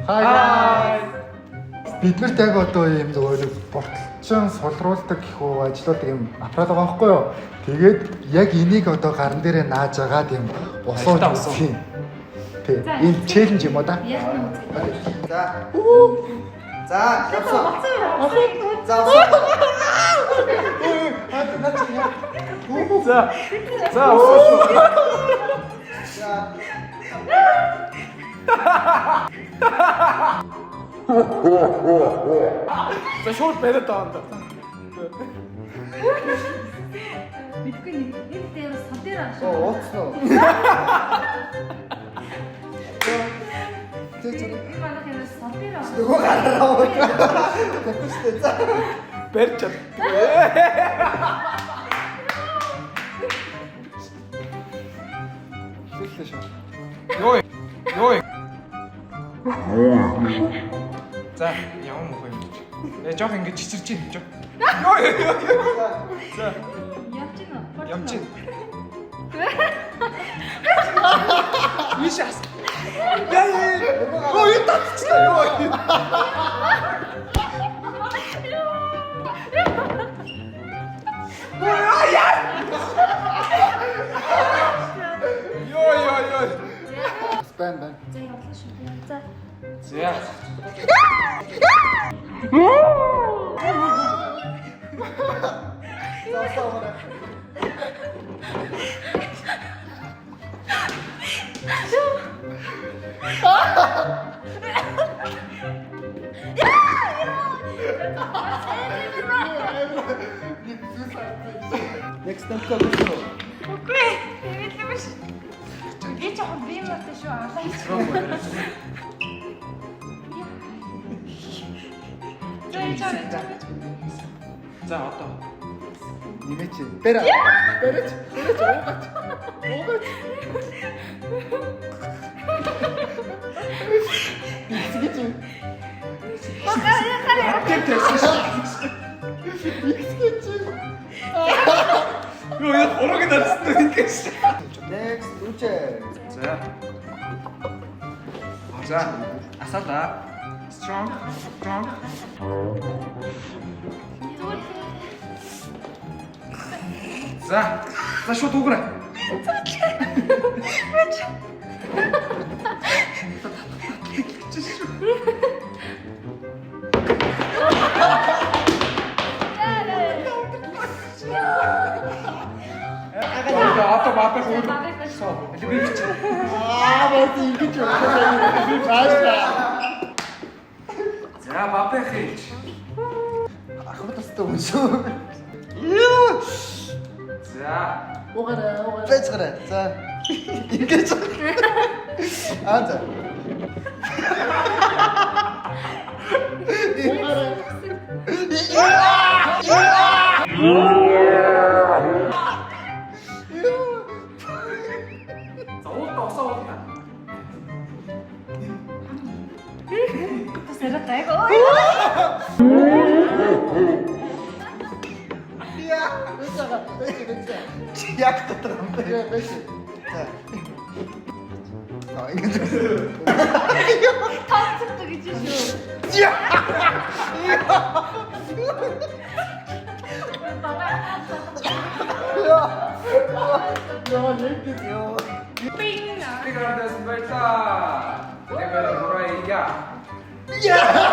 Хай. Бид нарт яг одоо юм зөвхөн бурталчин сулруулдаг гэх үү ажлууд юм аппарат байгаа байхгүй юу? Тэгээд яг энийг одоо гарн дээрээ нааж байгаа тийм усууж үзэх юм. Тэг. Энэ челленж юм уу да? За. За, явсан. За. За. За шууд бариад байгаа юм да. Мэдгүй нэг дээр сан дээр аа. Ууцсан уу? Манайх юм сан дээр аа. Нөгөө гараа ууцсан. Тэвчтэй за. Барьж чад. Йой. За, яваа мөх юм чи. Жоох ингэж чичирч юм жоо. Йой. За, Явж гин. Вишас. Яа. Ой, татчихлаа ёо. Йой. Бан. За явлаа шүү. За. За. Next time ka gusto. Үгүй. Тэгээд биш. Би ч яг би мөртэй шүү аа. За, одоо. Нэмээч. Бэрэ. Бэрэж. Уугач. Бисгэж. Тэг тэгсэн шүү. Йоо, я хорог надад ингэж. Next үчээ. За. За. Асаалаа. Strong. За шууд уграа. Одоо баапах уу? Элбич. Бат ингэж өгөх. Бааштай. За баапах хийж. Ахмад тастай юм шүү. За. Угаараа. Бэцгэрэ. За. Ингэж. За. Сэрэтэй. Яг дотор юм байна. За. Ингэж. Тацдаг гэж шүү. Яа, нэг ёо. Пинга. Тигарdas байта. Тэгвэл орой я. Yeah!